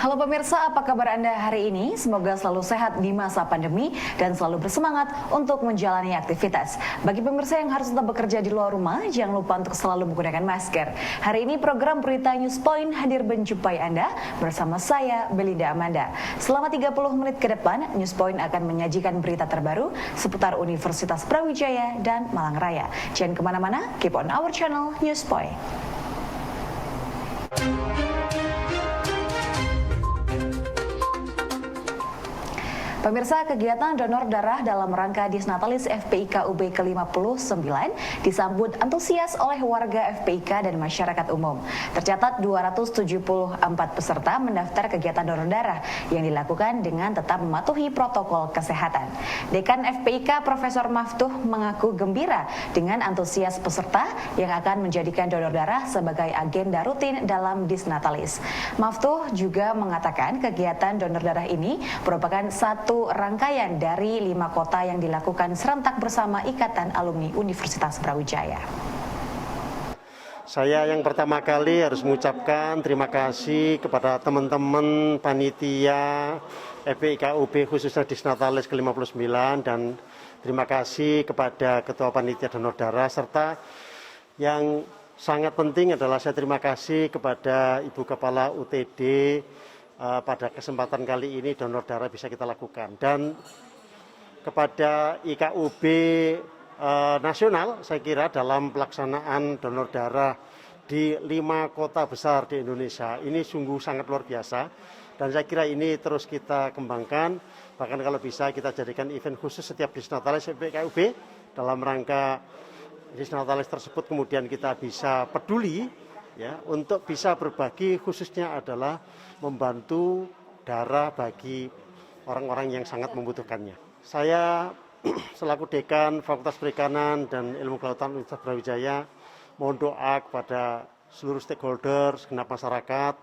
Halo pemirsa, apa kabar Anda hari ini? Semoga selalu sehat di masa pandemi dan selalu bersemangat untuk menjalani aktivitas. Bagi pemirsa yang harus tetap bekerja di luar rumah, jangan lupa untuk selalu menggunakan masker. Hari ini program Berita News Point hadir menjumpai Anda bersama saya, Belinda Amanda. Selama 30 menit ke depan, News Point akan menyajikan berita terbaru seputar Universitas Brawijaya dan Malang Raya. Jangan kemana-mana, keep on our channel News Point. Pemirsa, kegiatan donor darah dalam rangka Disnatalis FPIK UB ke-59 disambut antusias oleh warga FPIK dan masyarakat umum. Tercatat 274 peserta mendaftar kegiatan donor darah yang dilakukan dengan tetap mematuhi protokol kesehatan. Dekan FPIK Profesor Maftuh mengaku gembira dengan antusias peserta yang akan menjadikan donor darah sebagai agenda rutin dalam Disnatalis. Maftuh juga mengatakan kegiatan donor darah ini merupakan satu rangkaian dari 5 kota yang dilakukan serentak bersama Ikatan Alumni Universitas Brawijaya. Saya yang pertama kali harus mengucapkan terima kasih kepada teman-teman panitia FPIK UB khususnya Disnatalis ke-59 dan terima kasih kepada Ketua Panitia Donor Darah serta yang sangat penting adalah saya terima kasih kepada Ibu Kepala UTD. Pada kesempatan kali ini donor darah bisa kita lakukan dan kepada IKUB nasional saya kira dalam pelaksanaan donor darah di 5 kota besar di Indonesia ini sungguh sangat luar biasa dan saya kira ini terus kita kembangkan, bahkan kalau bisa kita jadikan event khusus setiap Disnatalis IKUB dalam rangka Disnatalis tersebut kemudian kita bisa peduli ya, untuk bisa berbagi khususnya adalah membantu darah bagi orang-orang yang sangat membutuhkannya. Saya selaku Dekan Fakultas Perikanan dan Ilmu Kelautan Universitas Brawijaya mohon doa kepada seluruh stakeholder, segenap masyarakat.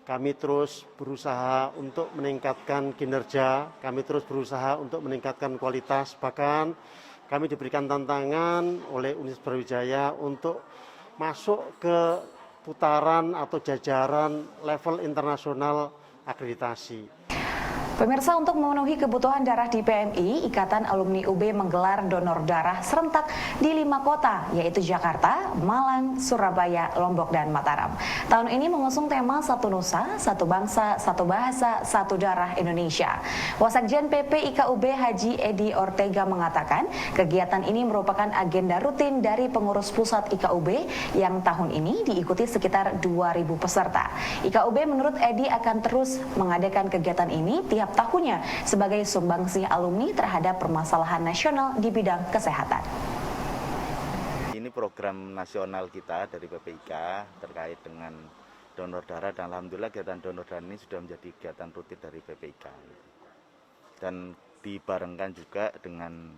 Kami terus berusaha untuk meningkatkan kinerja, kami terus berusaha untuk meningkatkan kualitas, bahkan kami diberikan tantangan oleh Universitas Brawijaya untuk masuk ke putaran atau jajaran level internasional akreditasi. Pemirsa, untuk memenuhi kebutuhan darah di PMI, Ikatan Alumni UB menggelar donor darah serentak di 5 kota, yaitu Jakarta, Malang, Surabaya, Lombok, dan Mataram. Tahun ini mengusung tema Satu Nusa, Satu Bangsa, Satu Bahasa, Satu Darah Indonesia. Wasekjen PP IKUB Haji Edi Ortega mengatakan, kegiatan ini merupakan agenda rutin dari pengurus pusat IKUB yang tahun ini diikuti sekitar 2.000 peserta. IKUB menurut Edi akan terus mengadakan kegiatan ini tiap tahunnya sebagai sumbangsih alumni terhadap permasalahan nasional di bidang kesehatan. Ini program nasional kita dari PPIK terkait dengan donor darah dan alhamdulillah kegiatan donor darah ini sudah menjadi kegiatan rutin dari PPIK. Dan dibarengkan juga dengan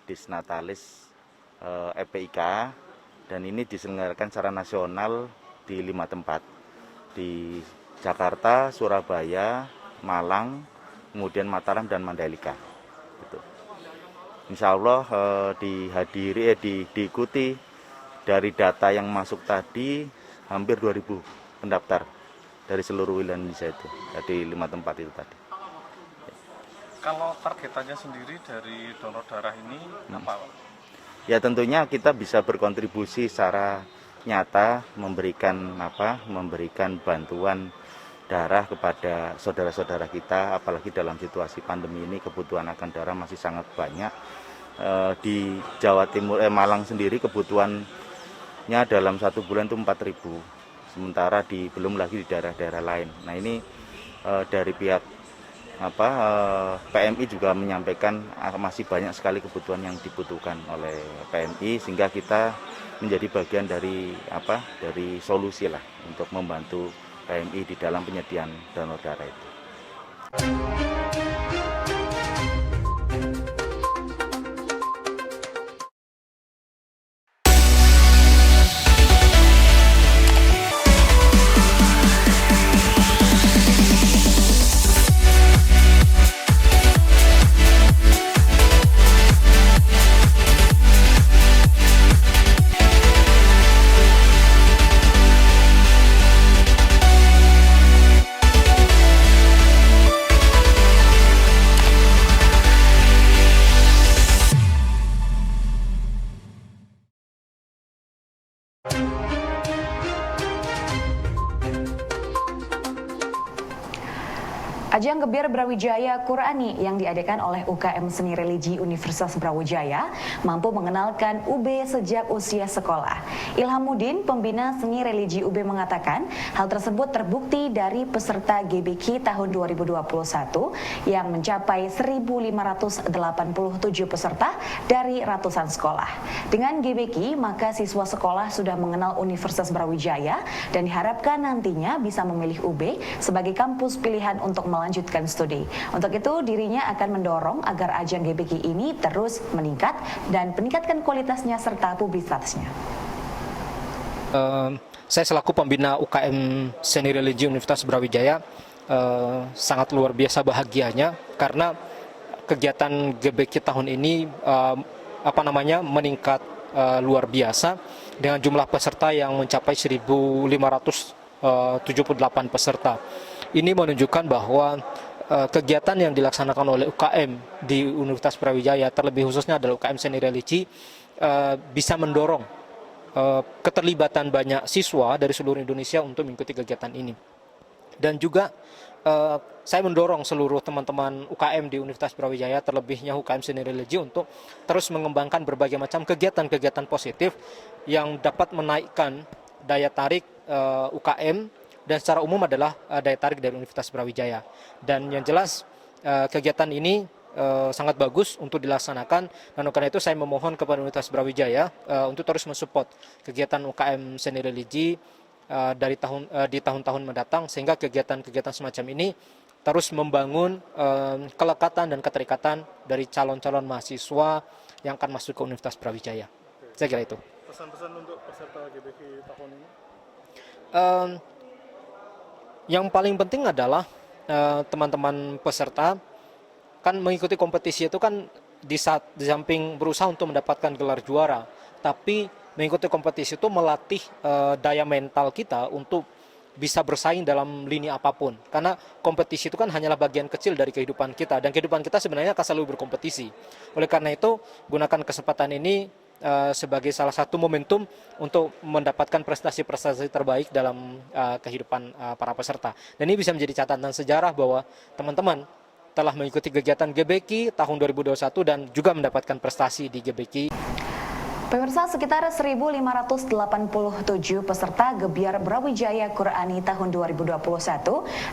Disnatalis FPIK dan ini diselenggarakan secara nasional di 5 tempat. Di Jakarta, Surabaya, Malang, kemudian Mataram dan Mandalika. Gitu. Insya Allah diikuti dari data yang masuk tadi hampir 2.000 pendaftar dari seluruh wilayah Indonesia itu, dari 5 tempat itu tadi. Kalau targetannya sendiri dari donor darah ini apa? Ya tentunya kita bisa berkontribusi secara nyata memberikan bantuan darah kepada saudara-saudara kita, apalagi dalam situasi pandemi ini kebutuhan akan darah masih sangat banyak. Di Jawa Timur, Malang sendiri kebutuhannya dalam 1 bulan itu 4.000, sementara belum lagi di daerah-daerah lain. Nah ini dari pihak PMI juga menyampaikan masih banyak sekali kebutuhan yang dibutuhkan oleh PMI sehingga kita menjadi bagian dari solusi lah untuk membantu PMI di dalam penyediaan donor darah itu. Ajang Gebyar Brawijaya Qurani yang diadakan oleh UKM Seni Religi Universitas Brawijaya mampu mengenalkan UB sejak usia sekolah. Ilhamuddin, pembina Seni Religi UB mengatakan hal tersebut terbukti dari peserta GBQ tahun 2021 yang mencapai 1.587 peserta dari ratusan sekolah. Dengan GBQ, maka siswa sekolah sudah mengenal Universitas Brawijaya dan diharapkan nantinya bisa memilih UB sebagai kampus pilihan untuk melanjutkan studi. Untuk itu, dirinya akan mendorong agar ajang GBQ ini terus meningkat dan meningkatkan kualitasnya serta publisitasnya. Saya selaku pembina UKM Seni Religi Universitas Brawijaya sangat luar biasa bahagianya karena kegiatan GBQ tahun ini meningkat luar biasa dengan jumlah peserta yang mencapai 1.578 peserta. Ini menunjukkan bahwa kegiatan yang dilaksanakan oleh UKM di Universitas Brawijaya, terlebih khususnya adalah UKM Seni Religi, bisa mendorong keterlibatan banyak siswa dari seluruh Indonesia untuk mengikuti kegiatan ini. Dan juga saya mendorong seluruh teman-teman UKM di Universitas Brawijaya, terlebihnya UKM Seni Religi, untuk terus mengembangkan berbagai macam kegiatan-kegiatan positif yang dapat menaikkan daya tarik UKM dan secara umum adalah daya tarik dari Universitas Brawijaya. Dan yang jelas kegiatan ini sangat bagus untuk dilaksanakan, dan karena itu saya memohon kepada Universitas Brawijaya untuk terus mensupport kegiatan UKM Seni Religi di tahun-tahun mendatang, sehingga kegiatan-kegiatan semacam ini terus membangun kelekatan dan keterikatan dari calon-calon mahasiswa yang akan masuk ke Universitas Brawijaya. Saya kira itu. Pesan-pesan untuk peserta GBQ tahun ini? Yang paling penting adalah teman-teman peserta kan mengikuti kompetisi itu kan di samping berusaha untuk mendapatkan gelar juara, tapi mengikuti kompetisi itu melatih daya mental kita untuk bisa bersaing dalam lini apapun. Karena kompetisi itu kan hanyalah bagian kecil dari kehidupan kita, dan kehidupan kita sebenarnya akan selalu berkompetisi. Oleh karena itu, gunakan kesempatan ini sebagai salah satu momentum untuk mendapatkan prestasi-prestasi terbaik dalam kehidupan para peserta. Dan ini bisa menjadi catatan sejarah bahwa teman-teman telah mengikuti kegiatan GBQ tahun 2021 dan juga mendapatkan prestasi di GBQ. Pemirsa, sekitar 1.587 peserta Gebyar Brawijaya Qurani tahun 2021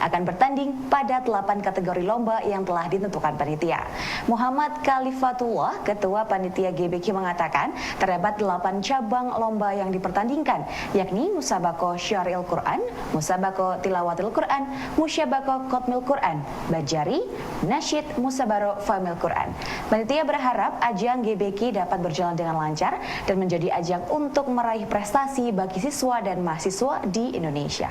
akan bertanding pada 8 kategori lomba yang telah ditentukan panitia. Muhammad Khalifatullah, Ketua Panitia GBQ, mengatakan terdapat 8 cabang lomba yang dipertandingkan, yakni Musabaqah Syar'il Quran, Musabaqah Tilawatil Quran, Musabaqah Qatmil Quran, Bajari, Nasyid, Musabaqah Famil Quran. Panitia berharap ajang GBQ dapat berjalan dengan lancar dan menjadi ajang untuk meraih prestasi bagi siswa dan mahasiswa di Indonesia.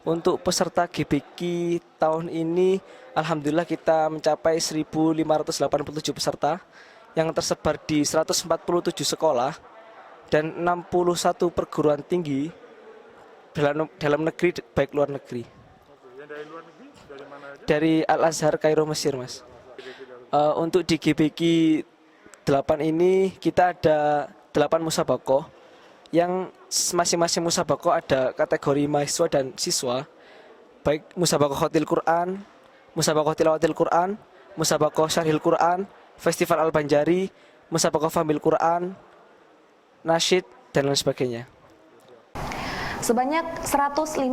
Untuk peserta GBQ tahun ini, alhamdulillah kita mencapai 1.587 peserta yang tersebar di 147 sekolah dan 61 perguruan tinggi dalam negeri baik luar negeri. Yang dari luar negeri, dari mana aja? Dari Al-Azhar, Kairo, Mesir, Mas. Untuk di GBQ 8 ini kita ada 8 musabaqah yang masing-masing musabaqah ada kategori mahasiswa dan siswa, baik musabaqah Khatil Quran, musabaqah Tilawatil Quran, musabaqah Syarhil Quran, Festival Al-Banjari, musabaqah Famil Quran, Nasyid, dan lain sebagainya. Sebanyak 150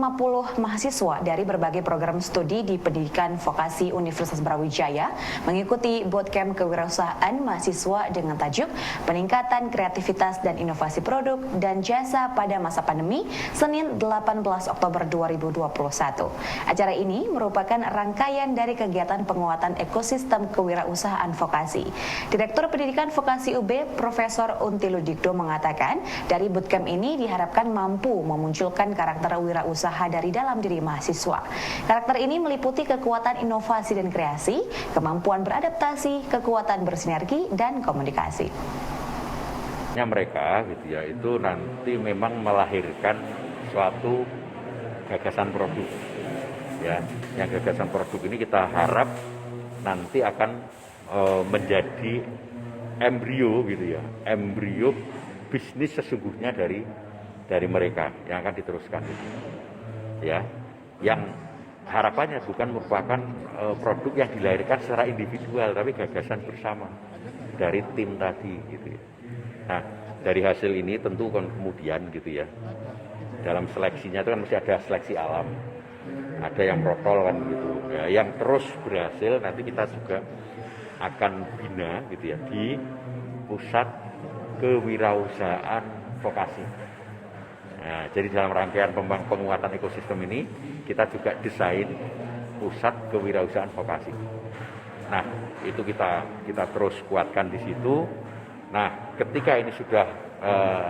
mahasiswa dari berbagai program studi di Pendidikan Vokasi Universitas Brawijaya mengikuti bootcamp kewirausahaan mahasiswa dengan tajuk Peningkatan Kreativitas dan Inovasi Produk dan Jasa pada Masa Pandemi, Senin 18 Oktober 2021. Acara ini merupakan rangkaian dari kegiatan penguatan ekosistem kewirausahaan vokasi. Direktur Pendidikan Vokasi UB, Profesor Unti Ludikdo, mengatakan dari bootcamp ini diharapkan mampu memunculkan karakter wirausaha dari dalam diri mahasiswa. Karakter ini meliputi kekuatan inovasi dan kreasi, kemampuan beradaptasi, kekuatan bersinergi, dan komunikasi. Mereka gitu ya, itu nanti memang melahirkan suatu gagasan produk. Ya, yang gagasan produk ini kita harap nanti akan menjadi embrio gitu ya, embrio bisnis sesungguhnya dari mereka yang akan diteruskan itu, ya, yang harapannya bukan merupakan produk yang dilahirkan secara individual, tapi gagasan bersama dari tim tadi gitu ya. Nah, dari hasil ini tentu kemudian gitu ya, dalam seleksinya itu kan mesti ada seleksi alam, ada yang protol kan gitu ya, yang terus berhasil nanti kita juga akan bina gitu ya di pusat kewirausahaan vokasi. Nah, jadi dalam rangkaian penguatan ekosistem ini kita juga desain pusat kewirausahaan vokasi. Nah, itu kita terus kuatkan di situ. Nah, ketika ini sudah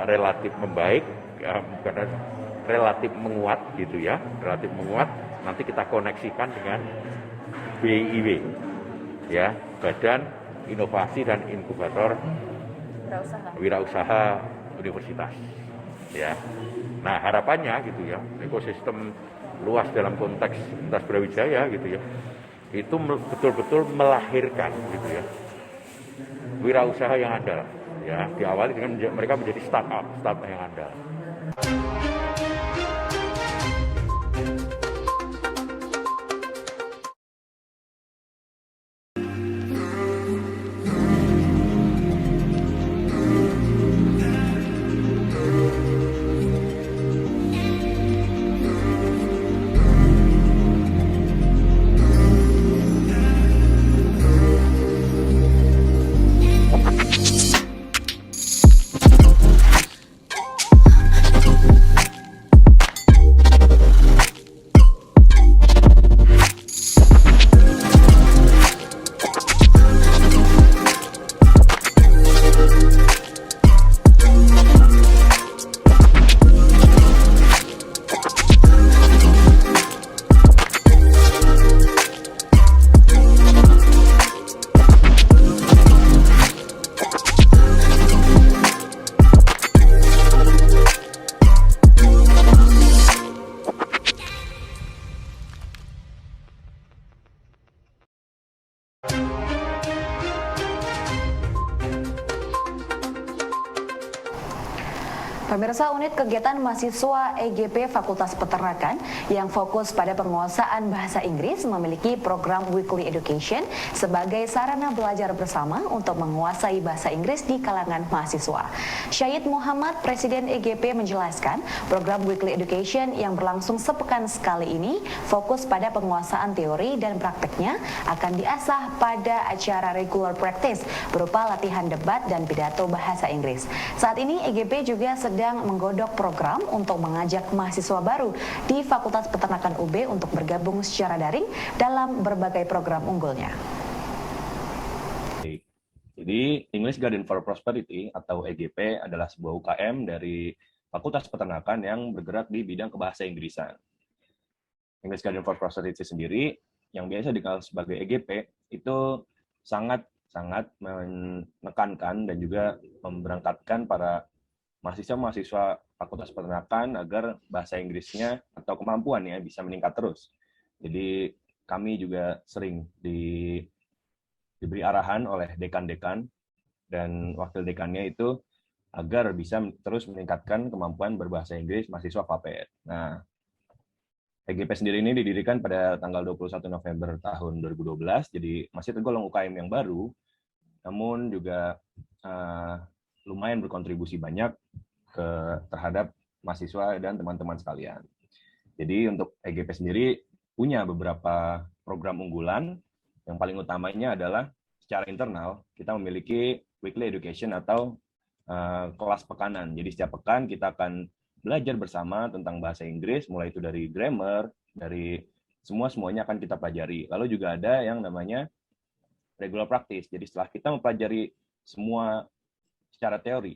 relatif membaik, bukan relatif menguat gitu ya, relatif menguat, nanti kita koneksikan dengan BIW, ya, Badan Inovasi dan Inkubator Wirausaha Universitas, ya. Nah, harapannya gitu ya, ekosistem luas dalam konteks Universitas Brawijaya gitu ya, itu betul-betul melahirkan gitu ya wirausaha yang andal, ya, diawali dengan mereka menjadi startup yang andal. Pemirsa, unit kegiatan mahasiswa EGP Fakultas Peternakan yang fokus pada penguasaan bahasa Inggris memiliki program Weekly Education sebagai sarana belajar bersama untuk menguasai bahasa Inggris di kalangan mahasiswa. Syahid Muhammad, Presiden EGP, menjelaskan program Weekly Education yang berlangsung sepekan sekali ini fokus pada penguasaan teori dan prakteknya akan diasah pada acara regular practice berupa latihan debat dan pidato bahasa Inggris. Saat ini EGP juga sedang menggodok program untuk mengajak mahasiswa baru di Fakultas Peternakan UB untuk bergabung secara daring dalam berbagai program unggulnya. Jadi English Garden for Prosperity atau EGP adalah sebuah UKM dari Fakultas Peternakan yang bergerak di bidang kebahasa Inggrisan. English Garden for Prosperity sendiri yang biasa dikenal sebagai EGP itu sangat menekankan dan juga memberangkatkan para mahasiswa-mahasiswa Fakultas Peternakan agar bahasa Inggrisnya atau kemampuannya bisa meningkat terus. Jadi kami juga sering diberi arahan oleh dekan-dekan dan wakil dekannya itu agar bisa terus meningkatkan kemampuan berbahasa Inggris mahasiswa FAPED. Nah, EGP sendiri ini didirikan pada tanggal 21 November tahun 2012, jadi masih tergolong UKM yang baru, namun juga lumayan berkontribusi banyak terhadap mahasiswa dan teman-teman sekalian. Jadi untuk EGP sendiri punya beberapa program unggulan. Yang paling utamanya adalah secara internal kita memiliki weekly education atau kelas pekanan. Jadi setiap pekan kita akan belajar bersama tentang bahasa Inggris, mulai itu dari grammar, dari semuanya akan kita pelajari. Lalu juga ada yang namanya regular practice. Jadi setelah kita mempelajari semua secara teori,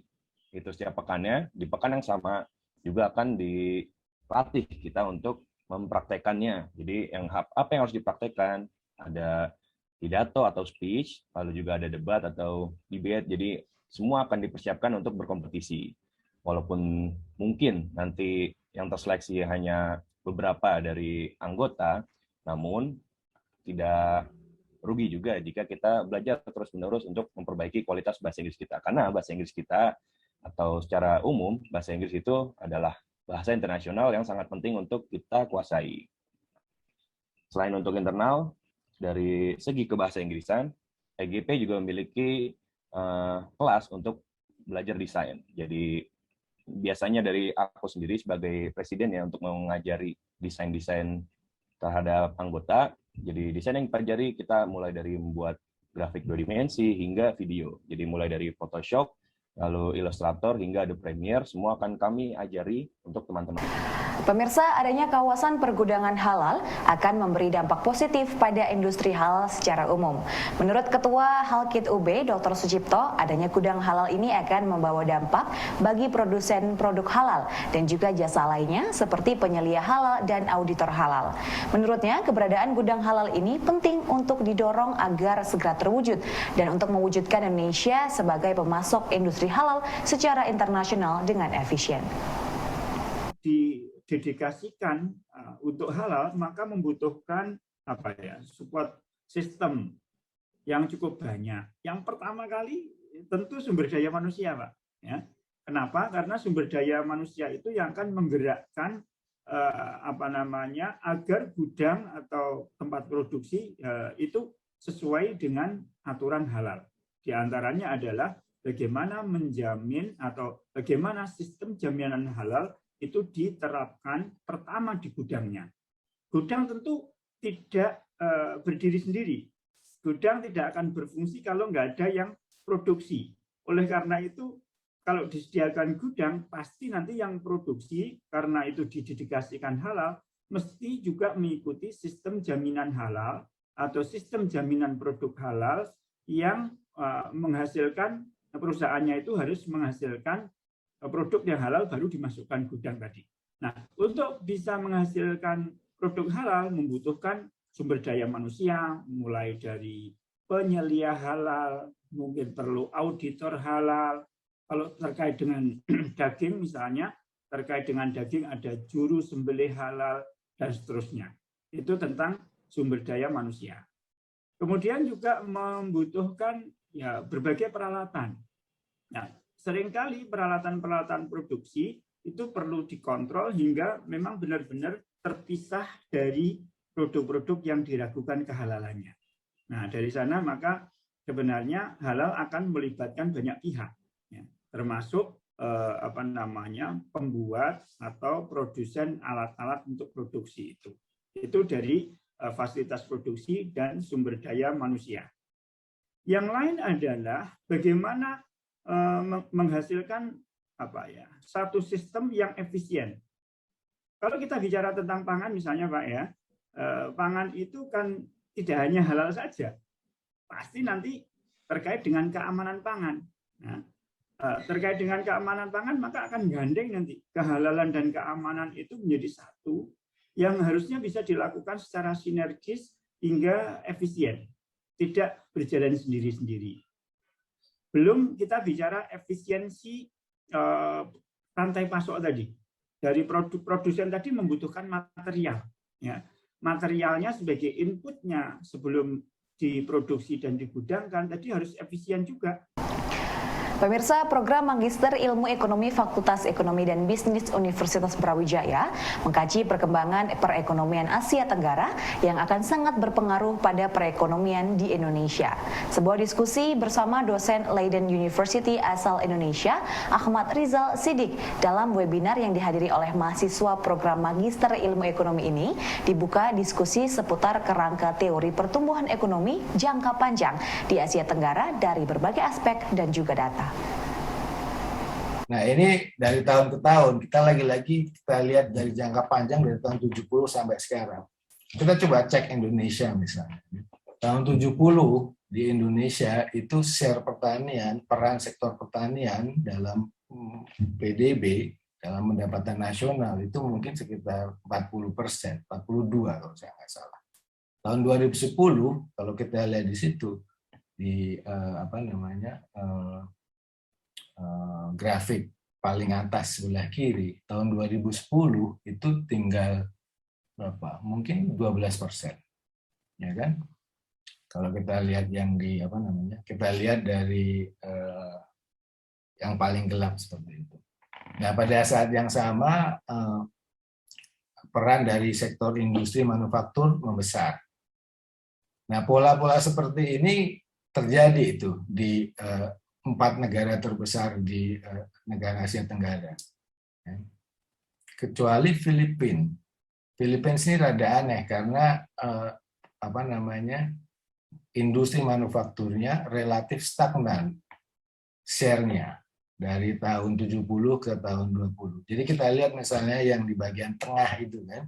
itu setiap pekannya, di pekan yang sama juga akan dilatih kita untuk mempraktekannya. Jadi apa yang harus dipraktekkan, ada pidato atau speech, lalu juga ada debat atau debate, jadi semua akan dipersiapkan untuk berkompetisi. Walaupun mungkin nanti yang terseleksi hanya beberapa dari anggota, namun tidak rugi juga jika kita belajar terus-menerus untuk memperbaiki kualitas bahasa Inggris kita. Karena bahasa Inggris kita, atau secara umum, bahasa Inggris itu adalah bahasa internasional yang sangat penting untuk kita kuasai. Selain untuk internal, dari segi kebahasa Inggrisan, EGP juga memiliki kelas untuk belajar desain. Jadi biasanya dari aku sendiri sebagai presiden ya untuk mengajari desain-desain terhadap anggota. Jadi desain yang dipelajari kita mulai dari membuat grafik 2 dimensi hingga video. Jadi mulai dari Photoshop, lalu Illustrator hingga Adobe Premiere, semua akan kami ajari untuk teman-teman. Pemirsa, adanya kawasan pergudangan halal akan memberi dampak positif pada industri halal secara umum. Menurut Ketua Halkit UB, Dr. Sucipto, adanya gudang halal ini akan membawa dampak bagi produsen produk halal dan juga jasa lainnya seperti penyelia halal dan auditor halal. Menurutnya, keberadaan gudang halal ini penting untuk didorong agar segera terwujud dan untuk mewujudkan Indonesia sebagai pemasok industri halal secara internasional dengan efisien. Didedikasikan untuk halal, maka membutuhkan support system yang cukup banyak. Yang pertama kali tentu sumber daya manusia, Pak. Ya. Kenapa? Karena sumber daya manusia itu yang akan menggerakkan agar gudang atau tempat produksi itu sesuai dengan aturan halal. Di antaranya adalah bagaimana menjamin atau bagaimana sistem jaminan halal itu diterapkan pertama di gudangnya. Gudang tentu tidak berdiri sendiri. Gudang tidak akan berfungsi kalau nggak ada yang produksi. Oleh karena itu, kalau disediakan gudang, pasti nanti yang produksi, karena itu didedikasikan halal, mesti juga mengikuti sistem jaminan halal atau sistem jaminan produk halal yang menghasilkan, perusahaannya itu harus menghasilkan produk yang halal baru dimasukkan gudang tadi. Nah, untuk bisa menghasilkan produk halal membutuhkan sumber daya manusia, mulai dari penyelia halal, mungkin perlu auditor halal. Kalau terkait dengan daging misalnya, terkait dengan daging ada juru sembelih halal, dan seterusnya. Itu tentang sumber daya manusia. Kemudian juga membutuhkan berbagai peralatan. Nah, seringkali peralatan-peralatan produksi itu perlu dikontrol hingga memang benar-benar terpisah dari produk-produk yang diragukan kehalalannya. Nah, dari sana maka sebenarnya halal akan melibatkan banyak pihak, ya, termasuk pembuat atau produsen alat-alat untuk produksi itu. Itu dari fasilitas produksi dan sumber daya manusia. Yang lain adalah bagaimana menghasilkan satu sistem yang efisien. Kalau kita bicara tentang pangan misalnya Pak ya, pangan itu kan tidak hanya halal saja, pasti nanti terkait dengan keamanan pangan. Nah, terkait dengan keamanan pangan maka akan gandeng nanti kehalalan dan keamanan itu menjadi satu yang harusnya bisa dilakukan secara sinergis hingga efisien, tidak berjalan sendiri-sendiri. Belum kita bicara efisiensi rantai pasok tadi. Dari produsen tadi membutuhkan material. Ya. Materialnya sebagai inputnya sebelum diproduksi dan digudangkan tadi harus efisien juga. Pemirsa, program Magister Ilmu Ekonomi Fakultas Ekonomi dan Bisnis Universitas Brawijaya mengkaji perkembangan perekonomian Asia Tenggara yang akan sangat berpengaruh pada perekonomian di Indonesia. Sebuah diskusi bersama dosen Leiden University asal Indonesia, Ahmad Rizal Sidik, dalam webinar yang dihadiri oleh mahasiswa program Magister Ilmu Ekonomi ini, dibuka diskusi seputar kerangka teori pertumbuhan ekonomi jangka panjang di Asia Tenggara dari berbagai aspek dan juga data. Nah ini dari tahun ke tahun, kita lagi-lagi kita lihat dari jangka panjang dari tahun 70 sampai sekarang. Kita coba cek Indonesia misalnya. Tahun 70 di Indonesia itu share pertanian, peran sektor pertanian dalam PDB, dalam pendapatan nasional itu mungkin sekitar 40%, 42 kalau saya nggak salah. Tahun 2010 kalau kita lihat di situ di grafik paling atas sebelah kiri tahun 2010 itu tinggal berapa? Mungkin 12%, ya kan? Kalau kita lihat yang di kita lihat dari yang paling gelap seperti itu. Nah pada saat yang sama peran dari sektor industri manufaktur membesar. Nah, pola-pola seperti ini terjadi itu di 4 negara terbesar di negara Asia Tenggara. Kecuali Filipina. Filipina ini rada aneh karena industri manufakturnya relatif stagnan share-nya dari tahun 70 ke tahun 20. Jadi kita lihat misalnya yang di bagian tengah itu kan,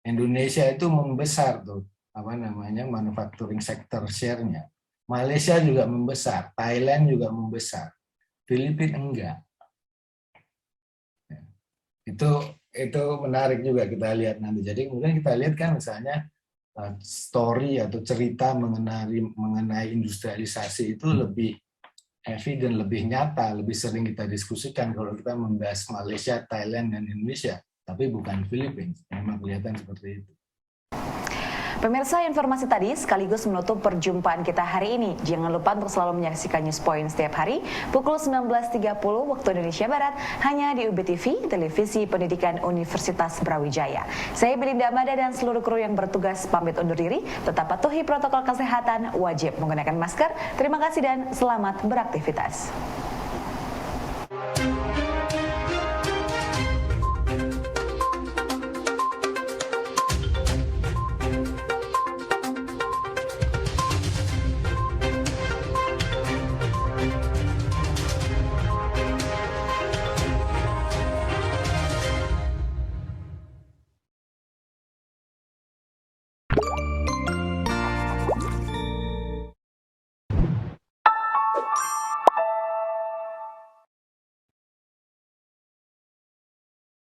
Indonesia itu membesar tuh manufacturing sector share-nya. Malaysia juga membesar, Thailand juga membesar, Filipina enggak. Itu menarik juga kita lihat nanti. Jadi kemudian kita lihat kan misalnya story atau cerita mengenai industrialisasi itu lebih evident, lebih nyata, lebih sering kita diskusikan kalau kita membahas Malaysia, Thailand, dan Indonesia, tapi bukan Filipina. Memang kelihatan seperti itu. Pemirsa, informasi tadi sekaligus menutup perjumpaan kita hari ini. Jangan lupa untuk selalu menyaksikan News Point setiap hari pukul 19.30 waktu Indonesia Barat hanya di UB TV, Televisi Pendidikan Universitas Brawijaya. Saya Belinda Amada dan seluruh kru yang bertugas pamit undur diri. Tetap patuhi protokol kesehatan, wajib menggunakan masker. Terima kasih dan selamat beraktivitas.